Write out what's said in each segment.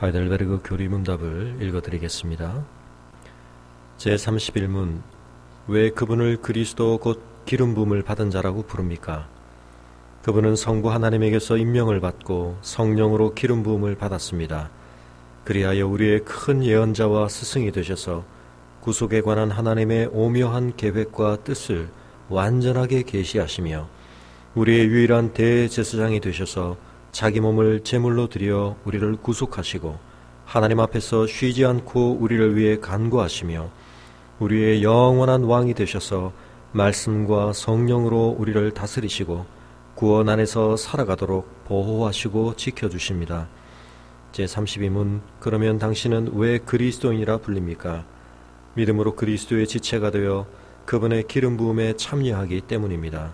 하이델베르그 교리문답을 읽어드리겠습니다. 제31문 왜 그분을 그리스도 곧 기름 부음을 받은 자라고 부릅니까? 그분은 성부 하나님에게서 임명을 받고 성령으로 기름 부음을 받았습니다. 그리하여 우리의 큰 예언자와 스승이 되셔서 구속에 관한 하나님의 오묘한 계획과 뜻을 완전하게 계시하시며 우리의 유일한 대제사장이 되셔서 자기 몸을 제물로 드려 우리를 구속하시고 하나님 앞에서 쉬지 않고 우리를 위해 간구하시며 우리의 영원한 왕이 되셔서 말씀과 성령으로 우리를 다스리시고 구원 안에서 살아가도록 보호하시고 지켜주십니다. 제32문 그러면 당신은 왜 그리스도인이라 불립니까? 믿음으로 그리스도의 지체가 되어 그분의 기름 부음에 참여하기 때문입니다.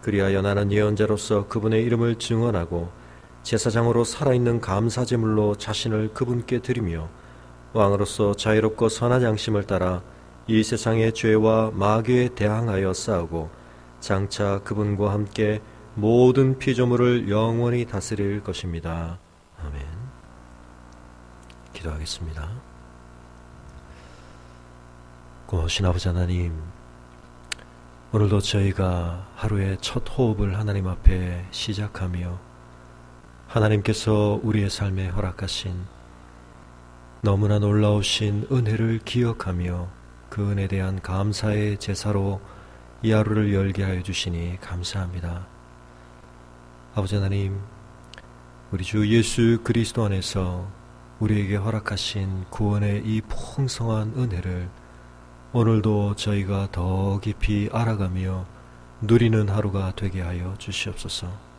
그리하여 나는 예언자로서 그분의 이름을 증언하고 제사장으로 살아있는 감사제물로 자신을 그분께 드리며 왕으로서 자유롭고 선한 양심을 따라 이 세상의 죄와 마귀에 대항하여 싸우고 장차 그분과 함께 모든 피조물을 영원히 다스릴 것입니다. 아멘. 기도하겠습니다. 고마우신 아버지 하나님, 오늘도 저희가 하루의 첫 호흡을 하나님 앞에 시작하며 하나님께서 우리의 삶에 허락하신 너무나 놀라우신 은혜를 기억하며 그 은혜에 대한 감사의 제사로 이 하루를 열게 하여 주시니 감사합니다. 아버지 하나님, 우리 주 예수 그리스도 안에서 우리에게 허락하신 구원의 이 풍성한 은혜를 오늘도 저희가 더 깊이 알아가며 누리는 하루가 되게 하여 주시옵소서.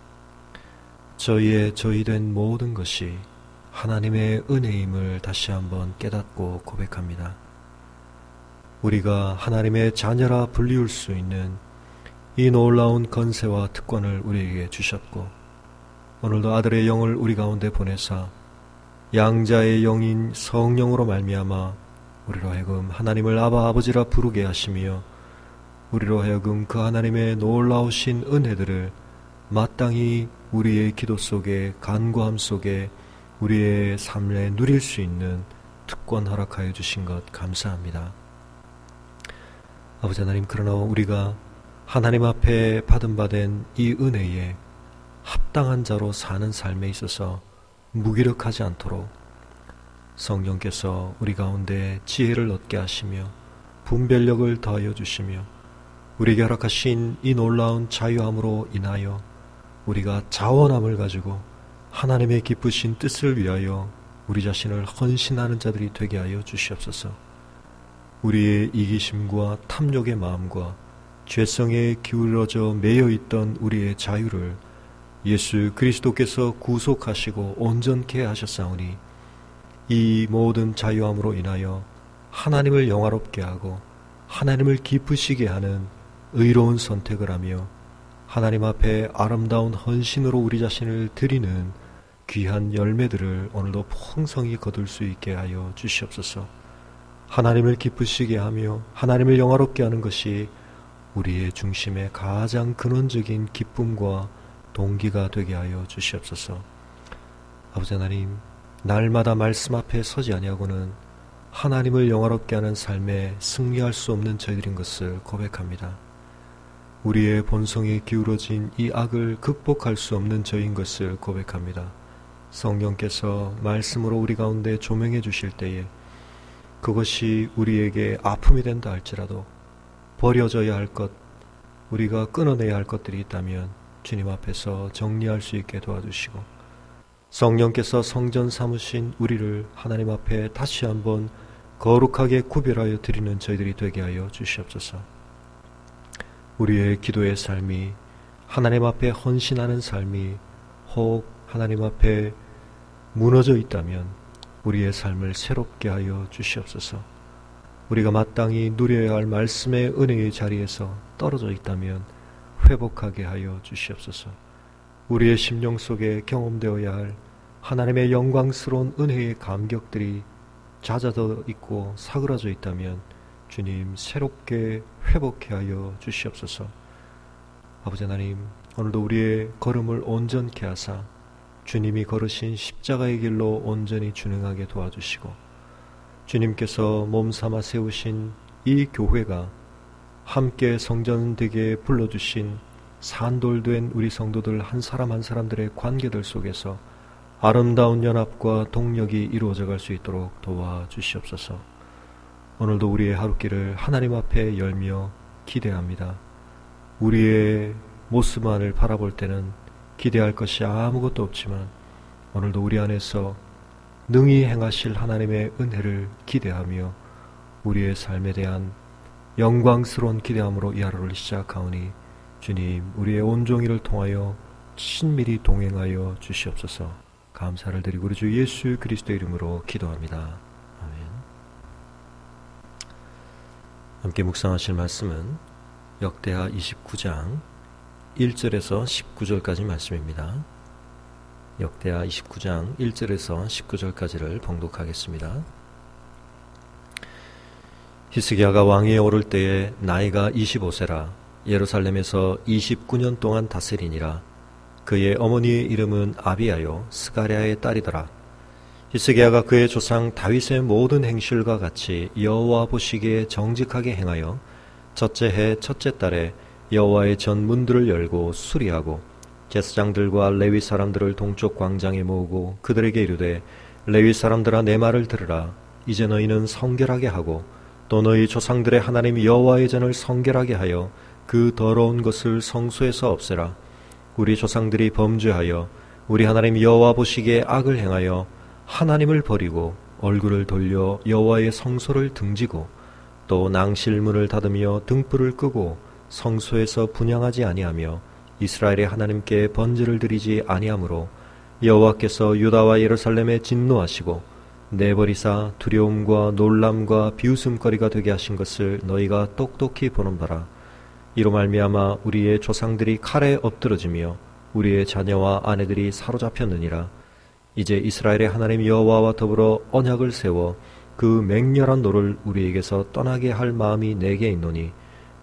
저희의 저희된 모든 것이 하나님의 은혜임을 다시 한번 깨닫고 고백합니다. 우리가 하나님의 자녀라 불리울 수 있는 이 놀라운 건세와 특권을 우리에게 주셨고 오늘도 아들의 영을 우리 가운데 보내사 양자의 영인 성령으로 말미암아 우리로 하여금 하나님을 아바 아버지라 부르게 하시며 우리로 하여금 그 하나님의 놀라우신 은혜들을 마땅히 우리의 기도 속에 간구함 속에 우리의 삶에 누릴 수 있는 특권 허락하여 주신 것 감사합니다. 아버지 하나님, 그러나 우리가 하나님 앞에 받은 바된 이 은혜에 합당한 자로 사는 삶에 있어서 무기력하지 않도록 성령께서 우리 가운데 지혜를 얻게 하시며 분별력을 더하여 주시며 우리에게 허락하신 이 놀라운 자유함으로 인하여 우리가 자원함을 가지고 하나님의 기쁘신 뜻을 위하여 우리 자신을 헌신하는 자들이 되게 하여 주시옵소서. 우리의 이기심과 탐욕의 마음과 죄성에 기울어져 매여있던 우리의 자유를 예수 그리스도께서 구속하시고 온전케 하셨사오니 이 모든 자유함으로 인하여 하나님을 영화롭게 하고 하나님을 기쁘시게 하는 의로운 선택을 하며 하나님 앞에 아름다운 헌신으로 우리 자신을 드리는 귀한 열매들을 오늘도 풍성히 거둘 수 있게 하여 주시옵소서. 하나님을 기쁘시게 하며 하나님을 영화롭게 하는 것이 우리의 중심의 가장 근원적인 기쁨과 동기가 되게 하여 주시옵소서. 아버지 하나님, 날마다 말씀 앞에 서지 아니하고는 하나님을 영화롭게 하는 삶에 승리할 수 없는 저희들인 것을 고백합니다. 우리의 본성에 기울어진 이 악을 극복할 수 없는 저희인 것을 고백합니다. 성령께서 말씀으로 우리 가운데 조명해 주실 때에 그것이 우리에게 아픔이 된다 할지라도 버려져야 할 것, 우리가 끊어내야 할 것들이 있다면 주님 앞에서 정리할 수 있게 도와주시고 성령께서 성전 삼으신 우리를 하나님 앞에 다시 한번 거룩하게 구별하여 드리는 저희들이 되게 하여 주시옵소서. 우리의 기도의 삶이 하나님 앞에 헌신하는 삶이 혹 하나님 앞에 무너져 있다면 우리의 삶을 새롭게 하여 주시옵소서. 우리가 마땅히 누려야 할 말씀의 은혜의 자리에서 떨어져 있다면 회복하게 하여 주시옵소서. 우리의 심령 속에 경험되어야 할 하나님의 영광스러운 은혜의 감격들이 잦아져 있고 사그라져 있다면 주님 새롭게 회복해 하여 주시옵소서. 아버지 하나님, 오늘도 우리의 걸음을 온전케 하사 주님이 걸으신 십자가의 길로 온전히 준행하게 도와주시고, 주님께서 몸삼아 세우신 이 교회가 함께 성전되게 불러주신 산돌된 우리 성도들 한 사람 한 사람들의 관계들 속에서 아름다운 연합과 동력이 이루어져 갈 수 있도록 도와주시옵소서. 오늘도 우리의 하루길을 하나님 앞에 열며 기대합니다. 우리의 모습만을 바라볼 때는 기대할 것이 아무것도 없지만 오늘도 우리 안에서 능히 행하실 하나님의 은혜를 기대하며 우리의 삶에 대한 영광스러운 기대함으로 이 하루를 시작하오니 주님, 우리의 온종일을 통하여 친밀히 동행하여 주시옵소서. 감사를 드리고 우리 주 예수 그리스도의 이름으로 기도합니다. 아멘. 함께 묵상하실 말씀은 역대하 29장 1절에서 19절까지 말씀입니다. 역대하 29장 1절에서 19절까지를 봉독하겠습니다. 히스기야가 왕위에 오를 때에 나이가 25세라 예루살렘에서 29년 동안 다스리니라. 그의 어머니의 이름은 아비야요 스가랴의 딸이더라. 히스기야가 그의 조상 다윗의 모든 행실과 같이 여호와 보시기에 정직하게 행하여 첫째 해 첫째 달에 여호와의 전 문들을 열고 수리하고 제사장들과 레위 사람들을 동쪽 광장에 모으고 그들에게 이르되 레위 사람들아 내 말을 들으라. 이제 너희는 성결하게 하고 또 너희 조상들의 하나님 여호와의 전을 성결하게 하여 그 더러운 것을 성소에서 없애라. 우리 조상들이 범죄하여 우리 하나님 여호와 보시기에 악을 행하여 하나님을 버리고 얼굴을 돌려 여호와의 성소를 등지고 또 낭실문을 닫으며 등불을 끄고 성소에서 분향하지 아니하며 이스라엘의 하나님께 번제를 드리지 아니하므로 여호와께서 유다와 예루살렘에 진노하시고 내버리사 두려움과 놀람과 비웃음거리가 되게 하신 것을 너희가 똑똑히 보는 바라. 이로 말미암아 우리의 조상들이 칼에 엎드러지며 우리의 자녀와 아내들이 사로잡혔느니라. 이제 이스라엘의 하나님 여호와와 더불어 언약을 세워 그 맹렬한 노를 우리에게서 떠나게 할 마음이 내게 있노니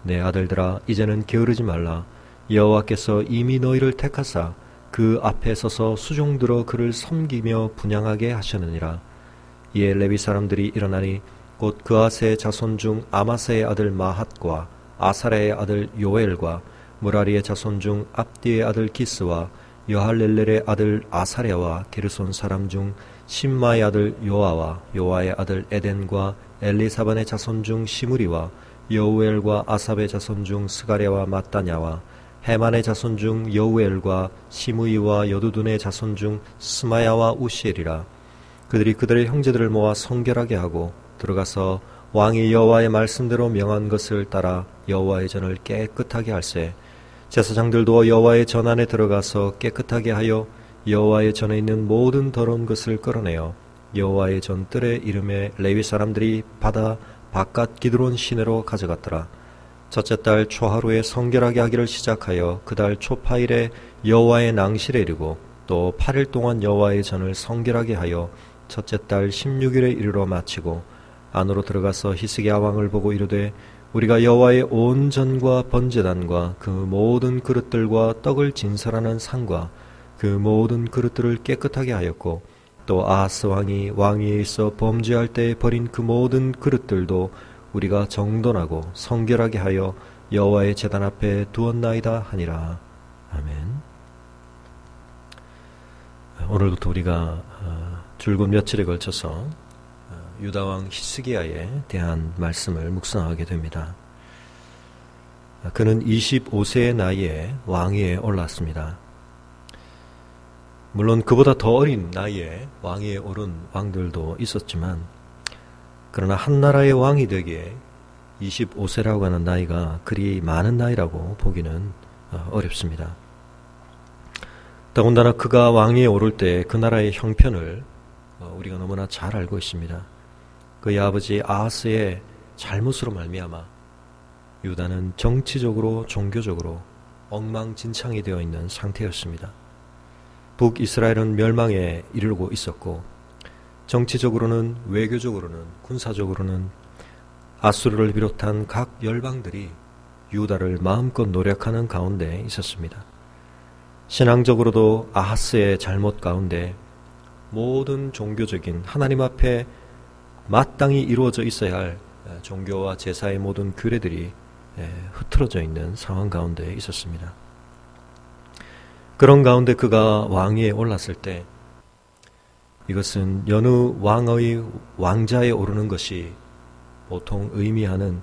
내 아들들아 이제는 게으르지 말라. 여호와께서 이미 너희를 택하사 그 앞에 서서 수종들어 그를 섬기며 분향하게 하셨느니라. 이에 레위 사람들이 일어나니 곧 그아스의 자손 중 아마스의 아들 마핫과 아사랴의 아들 요엘과 무라리의 자손 중 압디의 아들 기스와 여할렐렐의 아들 아사랴와 게르손 사람 중 심마의 아들 요아와 요아의 아들 에덴과 엘리사반의 자손 중 시므리와 여우엘과 아삽의 자손 중 스가랴와 마따냐와 헤만의 자손 중 여우엘과 시므이와 여두둔의 자손 중 스마야와 우시엘이라. 그들이 그들의 형제들을 모아 성결하게 하고 들어가서 왕이 여호와의 말씀대로 명한 것을 따라 여호와의 전을 깨끗하게 할세. 제사장들도 여호와의 전 안에 들어가서 깨끗하게 하여 여호와의 전에 있는 모든 더러운 것을 끌어내어 여호와의 전 뜰의 이름에 레위 사람들이 받아 바깥 기드론 시내로 가져갔더라. 첫째 달 초하루에 성결하게 하기를 시작하여 그 달 초파일에 여호와의 낭실에 이르고 또 8일 동안 여호와의 전을 성결하게 하여 첫째 달 16일에 이르러 마치고 안으로 들어가서 히스기야 왕을 보고 이르되 우리가 여호와의 온 전과 번제단과 그 모든 그릇들과 떡을 진설하는 상과 그 모든 그릇들을 깨끗하게 하였고 또 아하스 왕이 왕위에 있어 범죄할 때에 버린 그 모든 그릇들도 우리가 정돈하고 성결하게 하여 여호와의 제단 앞에 두었나이다 하니라. 아멘. 오늘부터 우리가 줄곧 며칠에 걸쳐서 유다왕 히스기야에 대한 말씀을 묵상하게 됩니다. 그는 25세의 나이에 왕위에 올랐습니다. 물론 그보다 더 어린 나이에 왕위에 오른 왕들도 있었지만 그러나 한 나라의 왕이 되기에 25세라고 하는 나이가 그리 많은 나이라고 보기는 어렵습니다. 더군다나 그가 왕위에 오를 때 그 나라의 형편을 우리가 너무나 잘 알고 있습니다. 그의 아버지 아하스의 잘못으로 말미암아 유다는 정치적으로 종교적으로 엉망진창이 되어 있는 상태였습니다. 북이스라엘은 멸망에 이르고 있었고 정치적으로는 외교적으로는 군사적으로는 아수르를 비롯한 각 열방들이 유다를 마음껏 노력하는 가운데 있었습니다. 신앙적으로도 아하스의 잘못 가운데 모든 종교적인 하나님 앞에 마땅히 이루어져 있어야 할 종교와 제사의 모든 규례들이 흐트러져 있는 상황 가운데 있었습니다. 그런 가운데 그가 왕위에 올랐을 때 이것은 여느 왕의 왕자에 오르는 것이 보통 의미하는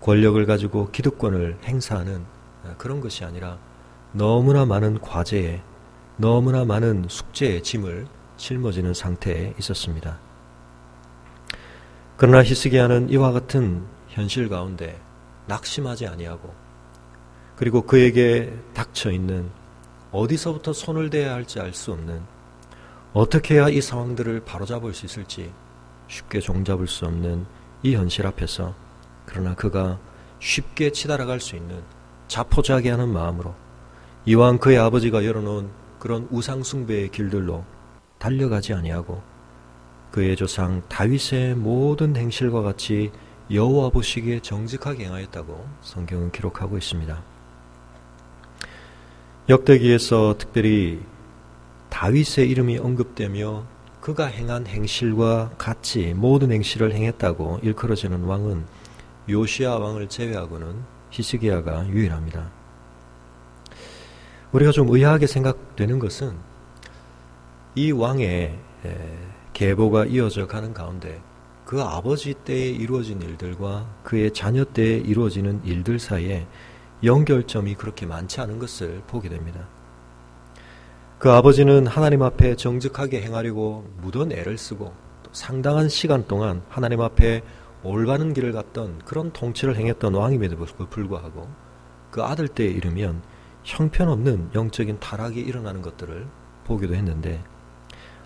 권력을 가지고 기득권을 행사하는 그런 것이 아니라 너무나 많은 과제에 너무나 많은 숙제의 짐을 짊어지는 상태에 있었습니다. 그러나 히스기야는 이와 같은 현실 가운데 낙심하지 아니하고 그리고 그에게 닥쳐 있는 어디서부터 손을 대야 할지 알 수 없는 어떻게 해야 이 상황들을 바로잡을 수 있을지 쉽게 종잡을 수 없는 이 현실 앞에서 그러나 그가 쉽게 치달아갈 수 있는 자포자기하는 마음으로 이왕 그의 아버지가 열어놓은 그런 우상숭배의 길들로 달려가지 아니하고 그의 조상 다윗의 모든 행실과 같이 여호와 보시기에 정직하게 행하였다고 성경은 기록하고 있습니다. 역대기에서 특별히 다윗의 이름이 언급되며 그가 행한 행실과 같이 모든 행실을 행했다고 일컬어지는 왕은 요시야 왕을 제외하고는 히스기야가 유일합니다. 우리가 좀 의아하게 생각되는 것은 이 왕의 계보가 이어져 가는 가운데 그 아버지 때에 이루어진 일들과 그의 자녀 때에 이루어지는 일들 사이에 연결점이 그렇게 많지 않은 것을 보게 됩니다. 그 아버지는 하나님 앞에 정직하게 행하려고 무던 애를 쓰고 또 상당한 시간 동안 하나님 앞에 올바른 길을 갔던 그런 통치를 행했던 왕임에도 불구하고 그 아들 때에 이르면 형편없는 영적인 타락이 일어나는 것들을 보기도 했는데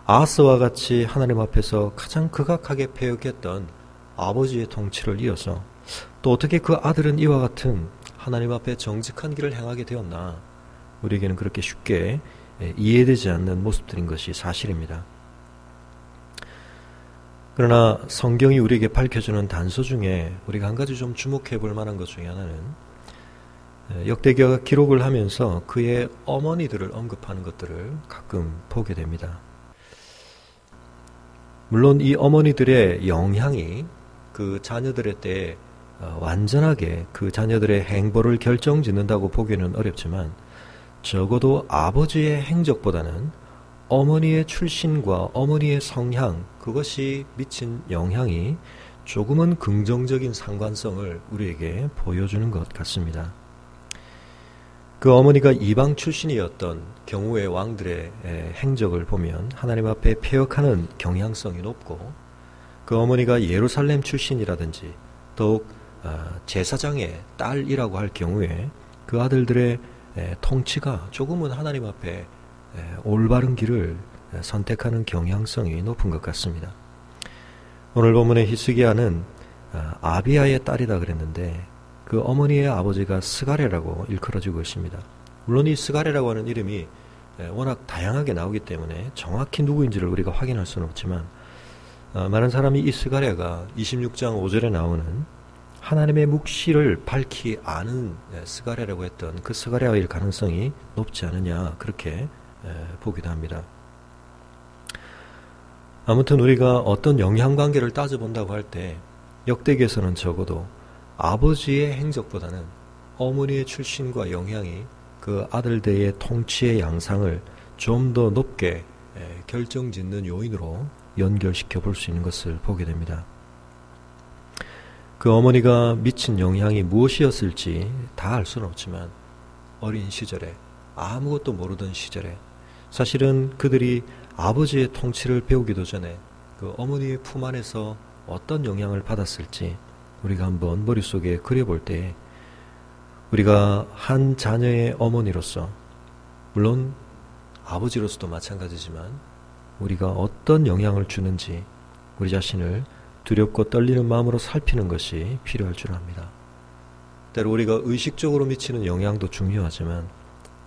아하스와 같이 하나님 앞에서 가장 극악하게 패역했던 아버지의 통치를 이어서 또 어떻게 그 아들은 이와 같은 하나님 앞에 정직한 길을 행하게 되었나 우리에게는 그렇게 쉽게 이해되지 않는 모습들인 것이 사실입니다. 그러나 성경이 우리에게 밝혀주는 단서 중에 우리가 한 가지 좀 주목해 볼 만한 것 중에 하나는 역대기가 기록을 하면서 그의 어머니들을 언급하는 것들을 가끔 보게 됩니다. 물론 이 어머니들의 영향이 그 자녀들의 때에 완전하게 그 자녀들의 행보를 결정짓는다고 보기는 어렵지만 적어도 아버지의 행적보다는 어머니의 출신과 어머니의 성향 그것이 미친 영향이 조금은 긍정적인 상관성을 우리에게 보여주는 것 같습니다. 그 어머니가 이방 출신이었던 경우의 왕들의 행적을 보면 하나님 앞에 패역하는 경향성이 높고 그 어머니가 예루살렘 출신이라든지 더욱 제사장의 딸이라고 할 경우에 그 아들들의 통치가 조금은 하나님 앞에 올바른 길을 선택하는 경향성이 높은 것 같습니다. 오늘 본문의 히스기야는 아비야의 딸이다 그랬는데 그 어머니의 아버지가 스가랴라고 일컬어지고 있습니다. 물론 이 스가랴라고 하는 이름이 워낙 다양하게 나오기 때문에 정확히 누구인지를 우리가 확인할 수는 없지만 많은 사람이 이 스가랴가 26장 5절에 나오는 하나님의 묵시를 밝히 아는 스가랴라고 했던 그 스가랴일 가능성이 높지 않느냐 그렇게 보기도 합니다. 아무튼 우리가 어떤 영향관계를 따져본다고 할 때 역대기에서는 적어도 아버지의 행적보다는 어머니의 출신과 영향이 그 아들들의 통치의 양상을 좀 더 높게 결정짓는 요인으로 연결시켜 볼 수 있는 것을 보게 됩니다. 그 어머니가 미친 영향이 무엇이었을지 다 알 수는 없지만 어린 시절에 아무것도 모르던 시절에 사실은 그들이 아버지의 통치를 배우기도 전에 그 어머니의 품 안에서 어떤 영향을 받았을지 우리가 한번 머릿속에 그려볼 때 우리가 한 자녀의 어머니로서 물론 아버지로서도 마찬가지지만 우리가 어떤 영향을 주는지 우리 자신을 두렵고 떨리는 마음으로 살피는 것이 필요할 줄 압니다. 때로 우리가 의식적으로 미치는 영향도 중요하지만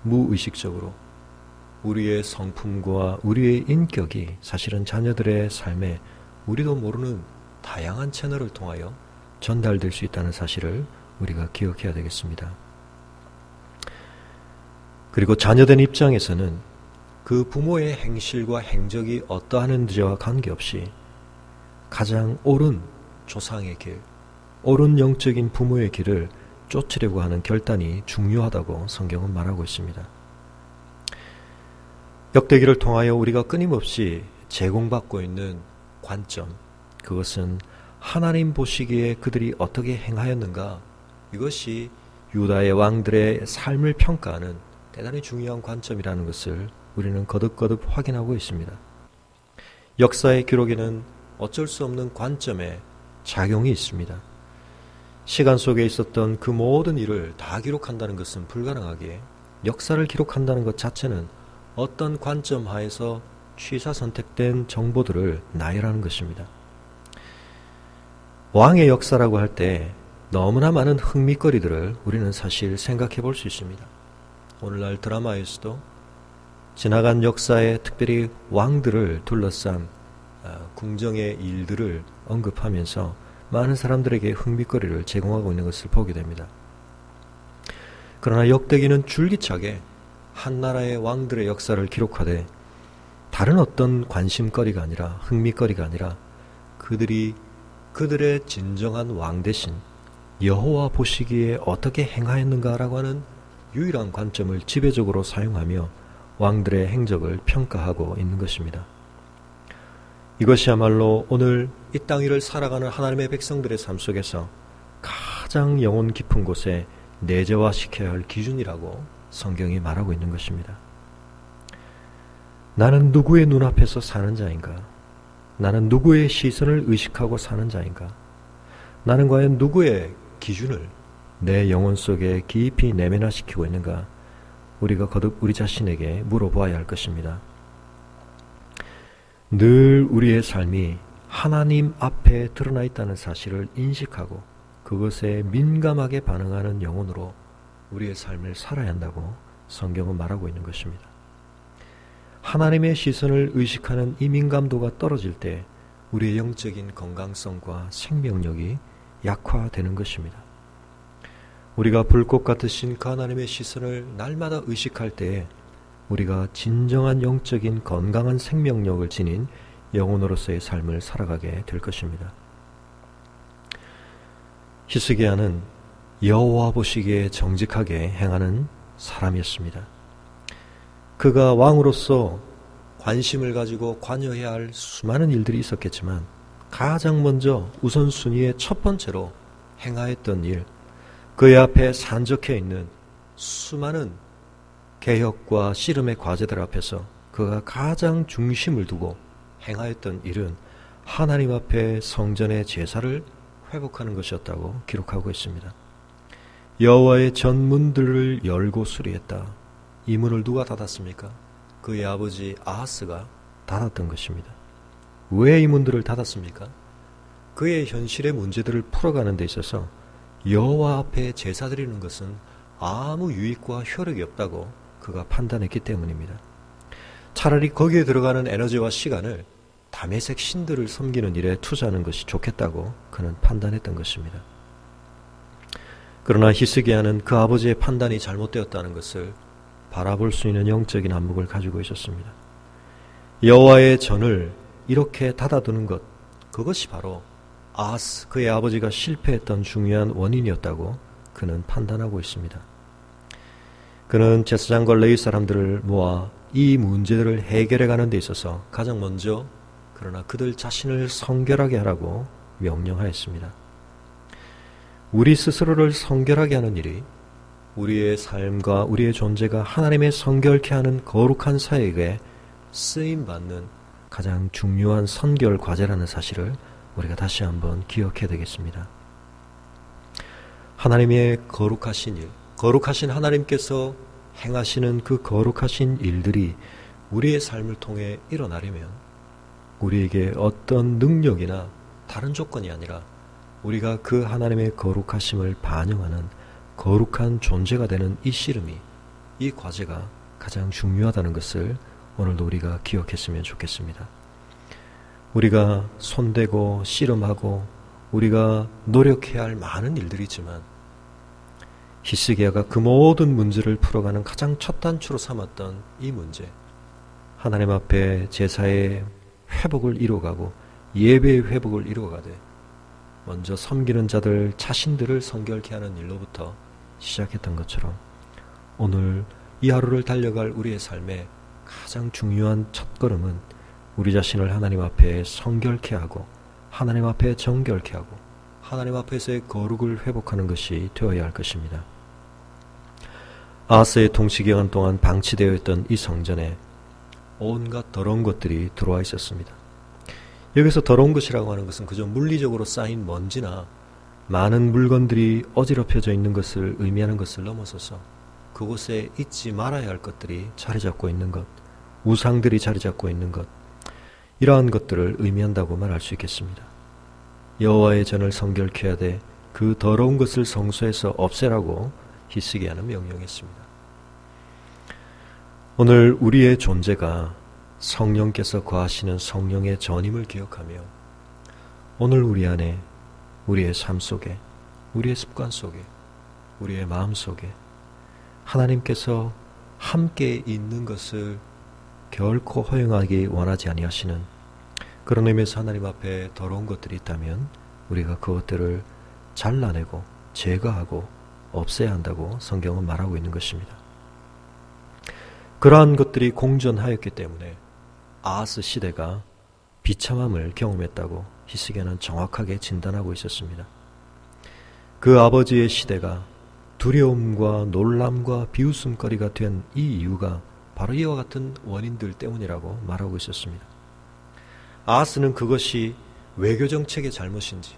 무의식적으로 우리의 성품과 우리의 인격이 사실은 자녀들의 삶에 우리도 모르는 다양한 채널을 통하여 전달될 수 있다는 사실을 우리가 기억해야 되겠습니다. 그리고 자녀된 입장에서는 그 부모의 행실과 행적이 어떠하는지와 관계없이 가장 옳은 조상의 길, 옳은 영적인 부모의 길을 쫓으려고 하는 결단이 중요하다고 성경은 말하고 있습니다. 역대기를 통하여 우리가 끊임없이 제공받고 있는 관점, 그것은 하나님 보시기에 그들이 어떻게 행하였는가, 이것이 유다의 왕들의 삶을 평가하는 대단히 중요한 관점이라는 것을 우리는 거듭거듭 확인하고 있습니다. 역사의 기록에는 어쩔 수 없는 관점의 작용이 있습니다. 시간 속에 있었던 그 모든 일을 다 기록한다는 것은 불가능하기에 역사를 기록한다는 것 자체는 어떤 관점 하에서 취사 선택된 정보들을 나열하는 것입니다. 왕의 역사라고 할 때 너무나 많은 흥미거리들을 우리는 사실 생각해 볼 수 있습니다. 오늘날 드라마에서도 지나간 역사에 특별히 왕들을 둘러싼 궁정의 일들을 언급하면서 많은 사람들에게 흥미거리를 제공하고 있는 것을 보게 됩니다. 그러나 역대기는 줄기차게 한 나라의 왕들의 역사를 기록하되 다른 어떤 관심거리가 아니라 흥미거리가 아니라 그들의 진정한 왕 대신 여호와 보시기에 어떻게 행하였는가라고 하는 유일한 관점을 지배적으로 사용하며 왕들의 행적을 평가하고 있는 것입니다. 이것이야말로 오늘 이 땅 위를 살아가는 하나님의 백성들의 삶 속에서 가장 영혼 깊은 곳에 내재화시켜야 할 기준이라고 성경이 말하고 있는 것입니다. 나는 누구의 눈앞에서 사는 자인가? 나는 누구의 시선을 의식하고 사는 자인가? 나는 과연 누구의 기준을 내 영혼 속에 깊이 내면화시키고 있는가? 우리가 거듭 우리 자신에게 물어보아야 할 것입니다. 늘 우리의 삶이 하나님 앞에 드러나 있다는 사실을 인식하고 그것에 민감하게 반응하는 영혼으로 우리의 삶을 살아야 한다고 성경은 말하고 있는 것입니다. 하나님의 시선을 의식하는 이 민감도가 떨어질 때 우리의 영적인 건강성과 생명력이 약화되는 것입니다. 우리가 불꽃 같으신 그 하나님의 시선을 날마다 의식할 때에 우리가 진정한 영적인 건강한 생명력을 지닌 영혼으로서의 삶을 살아가게 될 것입니다. 히스기야는 여호와 보시기에 정직하게 행하는 사람이었습니다. 그가 왕으로서 관심을 가지고 관여해야 할 수많은 일들이 있었겠지만 가장 먼저 우선순위의 첫 번째로 행하였던 일, 그의 앞에 산적해 있는 수많은 개혁과 씨름의 과제들 앞에서 그가 가장 중심을 두고 행하였던 일은 하나님 앞에 성전의 제사를 회복하는 것이었다고 기록하고 있습니다. 여호와의 전문들을 열고 수리했다. 이 문을 누가 닫았습니까? 그의 아버지 아하스가 닫았던 것입니다. 왜 이 문들을 닫았습니까? 그의 현실의 문제들을 풀어가는 데 있어서 여호와 앞에 제사 드리는 것은 아무 유익과 효력이 없다고 그가 판단했기 때문입니다. 차라리 거기에 들어가는 에너지와 시간을 다메섹 신들을 섬기는 일에 투자하는 것이 좋겠다고 그는 판단했던 것입니다. 그러나 히스기야는 그 아버지의 판단이 잘못되었다는 것을 바라볼 수 있는 영적인 안목을 가지고 있었습니다. 여호와의 전을 이렇게 닫아두는 것, 그것이 바로 아하스, 그의 아버지가 실패했던 중요한 원인이었다고 그는 판단하고 있습니다. 그는 제사장과 레위 사람들을 모아 이 문제들을 해결해가는 데 있어서 가장 먼저 그러나 그들 자신을 성결하게 하라고 명령하였습니다. 우리 스스로를 성결하게 하는 일이 우리의 삶과 우리의 존재가 하나님의 성결케 하는 거룩한 사역에 쓰임받는 가장 중요한 선결 과제라는 사실을 우리가 다시 한번 기억해야 되겠습니다. 하나님의 거룩하신 일, 거룩하신 하나님께서 행하시는 그 거룩하신 일들이 우리의 삶을 통해 일어나려면 우리에게 어떤 능력이나 다른 조건이 아니라 우리가 그 하나님의 거룩하심을 반영하는 거룩한 존재가 되는 이 씨름이, 이 과제가 가장 중요하다는 것을 오늘도 우리가 기억했으면 좋겠습니다. 우리가 손대고 씨름하고 우리가 노력해야 할 많은 일들이 있지만 히스기야가 그 모든 문제를 풀어가는 가장 첫 단추로 삼았던 이 문제, 하나님 앞에 제사의 회복을 이루어가고 예배의 회복을 이루어가되 먼저 섬기는 자들 자신들을 성결케 하는 일로부터 시작했던 것처럼 오늘 이 하루를 달려갈 우리의 삶의 가장 중요한 첫걸음은 우리 자신을 하나님 앞에 성결케 하고 하나님 앞에 정결케 하고 하나님 앞에서의 거룩을 회복하는 것이 되어야 할 것입니다. 아하스의 통치 기간 동안 방치되어 있던 이 성전에 온갖 더러운 것들이 들어와 있었습니다. 여기서 더러운 것이라고 하는 것은 그저 물리적으로 쌓인 먼지나 많은 물건들이 어지럽혀져 있는 것을 의미하는 것을 넘어서서 그곳에 잊지 말아야 할 것들이 자리 잡고 있는 것, 우상들이 자리 잡고 있는 것, 이러한 것들을 의미한다고 말할 수 있겠습니다. 여호와의 전을 성결케 하되 그 더러운 것을 성소에서 없애라고 히스기야는 명령했습니다. 오늘 우리의 존재가 성령께서 거하시는 성령의 전임을 기억하며 오늘 우리 안에, 우리의 삶 속에, 우리의 습관 속에, 우리의 마음 속에 하나님께서 함께 있는 것을 결코 허용하기 원하지 아니하시는 그런 의미에서 하나님 앞에 더러운 것들이 있다면 우리가 그것들을 잘라내고 제거하고 없애야 한다고 성경은 말하고 있는 것입니다. 그러한 것들이 공존하였기 때문에 아하스 시대가 비참함을 경험했다고 히스기야는 정확하게 진단하고 있었습니다. 그 아버지의 시대가 두려움과 놀람과 비웃음거리가 된 이 이유가 바로 이와 같은 원인들 때문이라고 말하고 있었습니다. 아하스는 그것이 외교정책의 잘못인지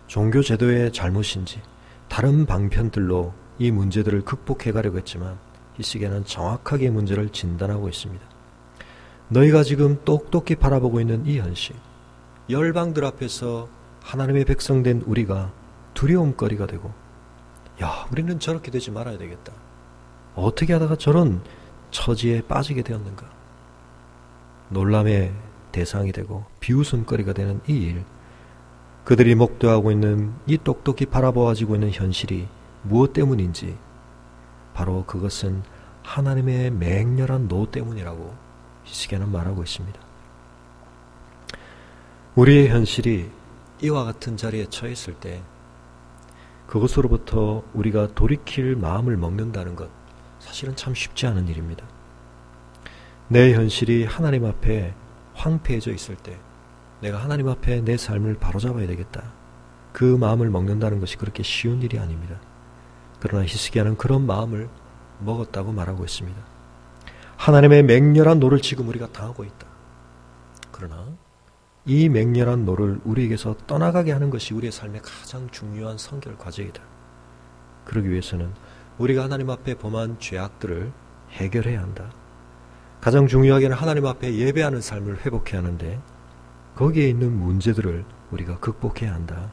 종교제도의 잘못인지 다른 방편들로 이 문제들을 극복해 가려고 했지만 히스기야는 정확하게 문제를 진단하고 있습니다. 너희가 지금 똑똑히 바라보고 있는 이 현실, 열방들 앞에서 하나님의 백성된 우리가 두려움거리가 되고 야, 우리는 저렇게 되지 말아야 되겠다. 어떻게 하다가 저런 처지에 빠지게 되었는가. 놀람의 대상이 되고 비웃음거리가 되는 이 일, 그들이 목도하고 있는 이 똑똑히 바라보아지고 있는 현실이 무엇 때문인지 바로 그것은 하나님의 맹렬한 노 때문이라고 히스기야는 말하고 있습니다. 우리의 현실이 이와 같은 자리에 처했을 때 그것으로부터 우리가 돌이킬 마음을 먹는다는 것 사실은 참 쉽지 않은 일입니다. 내 현실이 하나님 앞에 황폐해져 있을 때 내가 하나님 앞에 내 삶을 바로잡아야 되겠다. 그 마음을 먹는다는 것이 그렇게 쉬운 일이 아닙니다. 그러나 히스기야는 그런 마음을 먹었다고 말하고 있습니다. 하나님의 맹렬한 노를 지금 우리가 당하고 있다. 그러나 이 맹렬한 노를 우리에게서 떠나가게 하는 것이 우리의 삶의 가장 중요한 성결 과제이다. 그러기 위해서는 우리가 하나님 앞에 범한 죄악들을 해결해야 한다. 가장 중요하게는 하나님 앞에 예배하는 삶을 회복해야 하는데 거기에 있는 문제들을 우리가 극복해야 한다.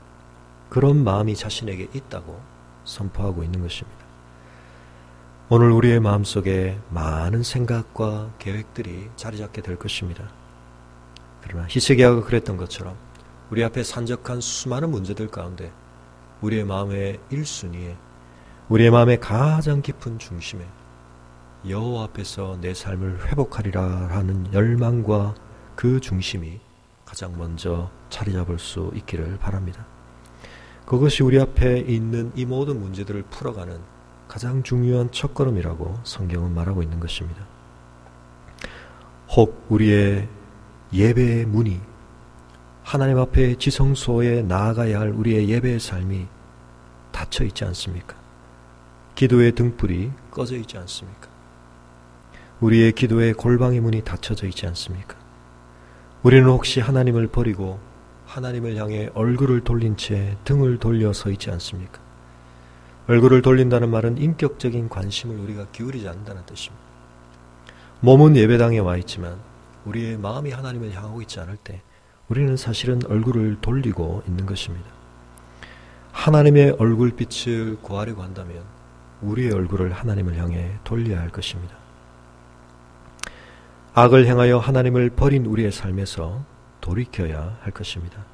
그런 마음이 자신에게 있다고 선포하고 있는 것입니다. 오늘 우리의 마음속에 많은 생각과 계획들이 자리 잡게 될 것입니다. 그러나 히스기야가 그랬던 것처럼 우리 앞에 산적한 수많은 문제들 가운데 우리의 마음의 1순위에 우리의 마음의 가장 깊은 중심에 여호와 앞에서 내 삶을 회복하리라 하는 열망과 그 중심이 가장 먼저 자리 잡을 수 있기를 바랍니다. 그것이 우리 앞에 있는 이 모든 문제들을 풀어가는 가장 중요한 첫걸음이라고 성경은 말하고 있는 것입니다. 혹 우리의 예배의 문이 하나님 앞에 지성소에 나아가야 할 우리의 예배의 삶이 닫혀 있지 않습니까? 기도의 등불이 꺼져 있지 않습니까? 우리의 기도의 골방의 문이 닫혀져 있지 않습니까? 우리는 혹시 하나님을 버리고 하나님을 향해 얼굴을 돌린 채 등을 돌려 서 있지 않습니까? 얼굴을 돌린다는 말은 인격적인 관심을 우리가 기울이지 않는다는 뜻입니다. 몸은 예배당에 와 있지만 우리의 마음이 하나님을 향하고 있지 않을 때 우리는 사실은 얼굴을 돌리고 있는 것입니다. 하나님의 얼굴빛을 구하려고 한다면 우리의 얼굴을 하나님을 향해 돌려야 할 것입니다. 악을 행하여 하나님을 버린 우리의 삶에서 돌이켜야 할 것입니다.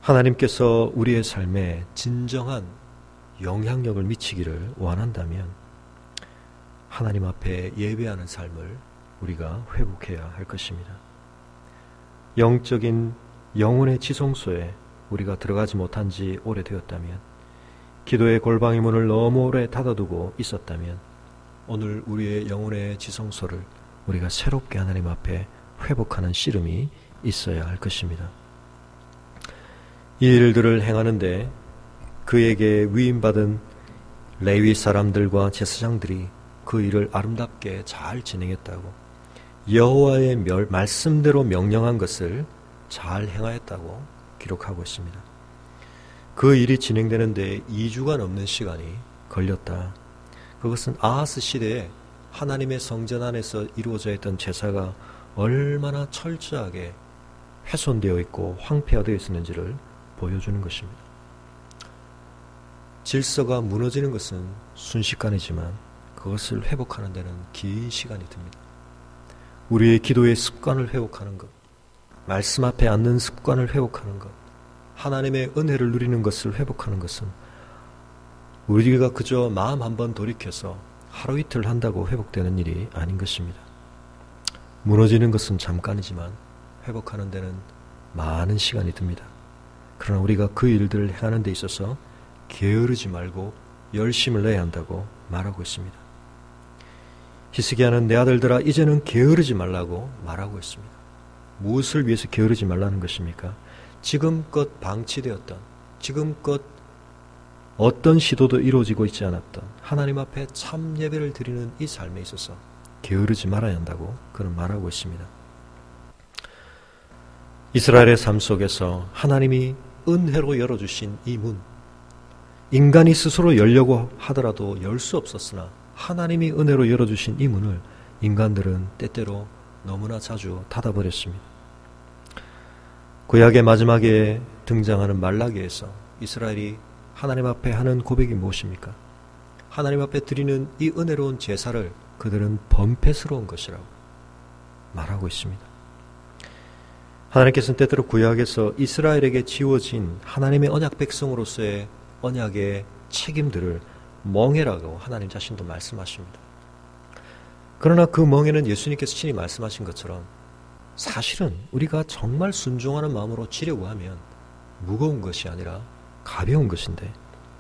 하나님께서 우리의 삶에 진정한 영향력을 미치기를 원한다면 하나님 앞에 예배하는 삶을 우리가 회복해야 할 것입니다. 영적인 영혼의 지성소에 우리가 들어가지 못한 지 오래되었다면, 기도의 골방의 문을 너무 오래 닫아두고 있었다면 오늘 우리의 영혼의 지성소를 우리가 새롭게 하나님 앞에 회복하는 씨름이 있어야 할 것입니다. 이 일들을 행하는데 그에게 위임받은 레위 사람들과 제사장들이 그 일을 아름답게 잘 진행했다고, 여호와의 말씀대로 명령한 것을 잘 행하였다고 기록하고 있습니다. 그 일이 진행되는데 2주가 넘는 시간이 걸렸다. 그것은 아하스 시대에 하나님의 성전 안에서 이루어져 있던 제사가 얼마나 철저하게 훼손되어 있고 황폐화되어 있었는지를 보여주는 것입니다. 질서가 무너지는 것은 순식간이지만 그것을 회복하는 데는 긴 시간이 듭니다. 우리의 기도의 습관을 회복하는 것, 말씀 앞에 앉는 습관을 회복하는 것, 하나님의 은혜를 누리는 것을 회복하는 것은 우리가 그저 마음 한번 돌이켜서 하루 이틀 한다고 회복되는 일이 아닌 것입니다. 무너지는 것은 잠깐이지만 회복하는 데는 많은 시간이 듭니다. 그러나 우리가 그 일들을 행하는 데 있어서 게으르지 말고 열심을 내야 한다고 말하고 있습니다. 히스기야는 내 아들들아 이제는 게으르지 말라고 말하고 있습니다. 무엇을 위해서 게으르지 말라는 것입니까? 지금껏 방치되었던, 지금껏 어떤 시도도 이루어지고 있지 않았던 하나님 앞에 참 예배를 드리는 이 삶에 있어서 게으르지 말아야 한다고 그는 말하고 있습니다. 이스라엘의 삶 속에서 하나님이 은혜로 열어주신 이 문, 인간이 스스로 열려고 하더라도 열 수 없었으나 하나님이 은혜로 열어주신 이 문을 인간들은 때때로 너무나 자주 닫아버렸습니다. 구약의 마지막에 등장하는 말라기에서 이스라엘이 하나님 앞에 하는 고백이 무엇입니까? 하나님 앞에 드리는 이 은혜로운 제사를 그들은 범패스러운 것이라고 말하고 있습니다. 하나님께서는 때때로 구약에서 이스라엘에게 지워진 하나님의 언약 백성으로서의 언약의 책임들을 멍해라고 하나님 자신도 말씀하십니다. 그러나 그 멍해는 예수님께서 친히 말씀하신 것처럼 사실은 우리가 정말 순종하는 마음으로 지려고 하면 무거운 것이 아니라 가벼운 것인데,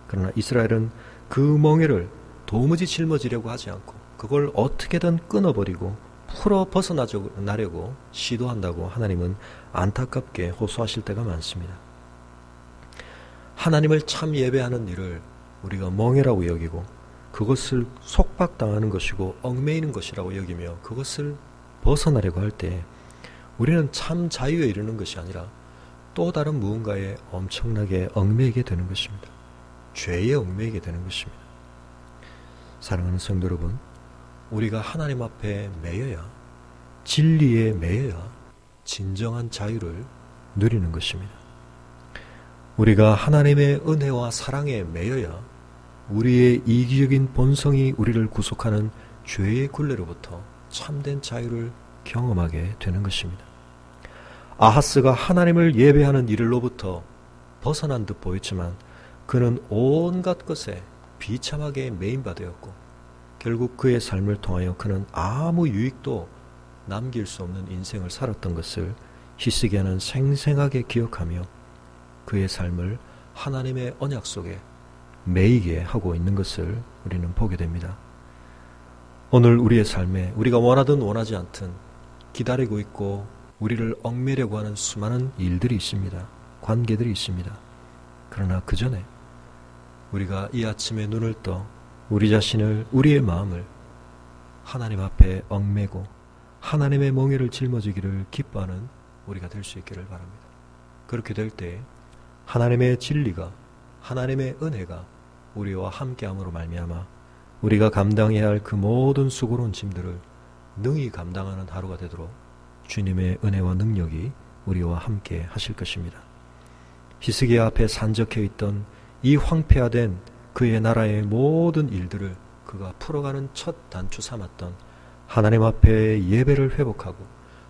그러나 이스라엘은 그 멍해를 도무지 짊어지려고 하지 않고 그걸 어떻게든 끊어버리고 풀어 벗어나려고 시도한다고 하나님은 안타깝게 호소하실 때가 많습니다. 하나님을 참 예배하는 일을 우리가 멍해라고 여기고 그것을 속박당하는 것이고 얽매이는 것이라고 여기며 그것을 벗어나려고 할 때 우리는 참 자유에 이르는 것이 아니라 또 다른 무언가에 엄청나게 얽매이게 되는 것입니다. 죄에 얽매이게 되는 것입니다. 사랑하는 성도 여러분, 우리가 하나님 앞에 매여야, 진리에 매여야 진정한 자유를 누리는 것입니다. 우리가 하나님의 은혜와 사랑에 매여야 우리의 이기적인 본성이 우리를 구속하는 죄의 굴레로부터 참된 자유를 경험하게 되는 것입니다. 아하스가 하나님을 예배하는 일로부터 벗어난 듯 보였지만 그는 온갖 것에 비참하게 매인바 되었고 결국 그의 삶을 통하여 그는 아무 유익도 남길 수 없는 인생을 살았던 것을 히스기야는 생생하게 기억하며 그의 삶을 하나님의 언약 속에 매이게 하고 있는 것을 우리는 보게 됩니다. 오늘 우리의 삶에 우리가 원하든 원하지 않든 기다리고 있고 우리를 얽매려고 하는 수많은 일들이 있습니다. 관계들이 있습니다. 그러나 그 전에 우리가 이 아침에 눈을 떠 우리 자신을, 우리의 마음을 하나님 앞에 얽매고 하나님의 멍에를 짊어지기를 기뻐하는 우리가 될 수 있기를 바랍니다. 그렇게 될 때 하나님의 진리가, 하나님의 은혜가 우리와 함께함으로 말미암아 우리가 감당해야 할 그 모든 수고로운 짐들을 능히 감당하는 하루가 되도록 주님의 은혜와 능력이 우리와 함께 하실 것입니다. 히스기야 앞에 산적해 있던 이 황폐화된 그의 나라의 모든 일들을 그가 풀어가는 첫 단추 삼았던 하나님 앞에 예배를 회복하고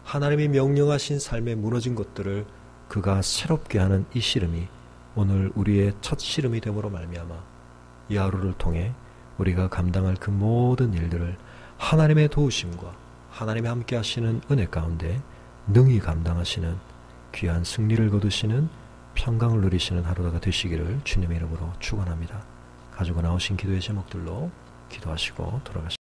하나님이 명령하신 삶에 무너진 것들을 그가 새롭게 하는 이 씨름이 오늘 우리의 첫 씨름이 됨으로 말미암아 이 하루를 통해 우리가 감당할 그 모든 일들을 하나님의 도우심과 하나님의 함께 하시는 은혜 가운데 능히 감당하시는 귀한 승리를 거두시는 평강을 누리시는 하루가 되시기를 주님의 이름으로 축원합니다. 가지고 나오신 기도의 제목들로 기도하시고 돌아가십시오.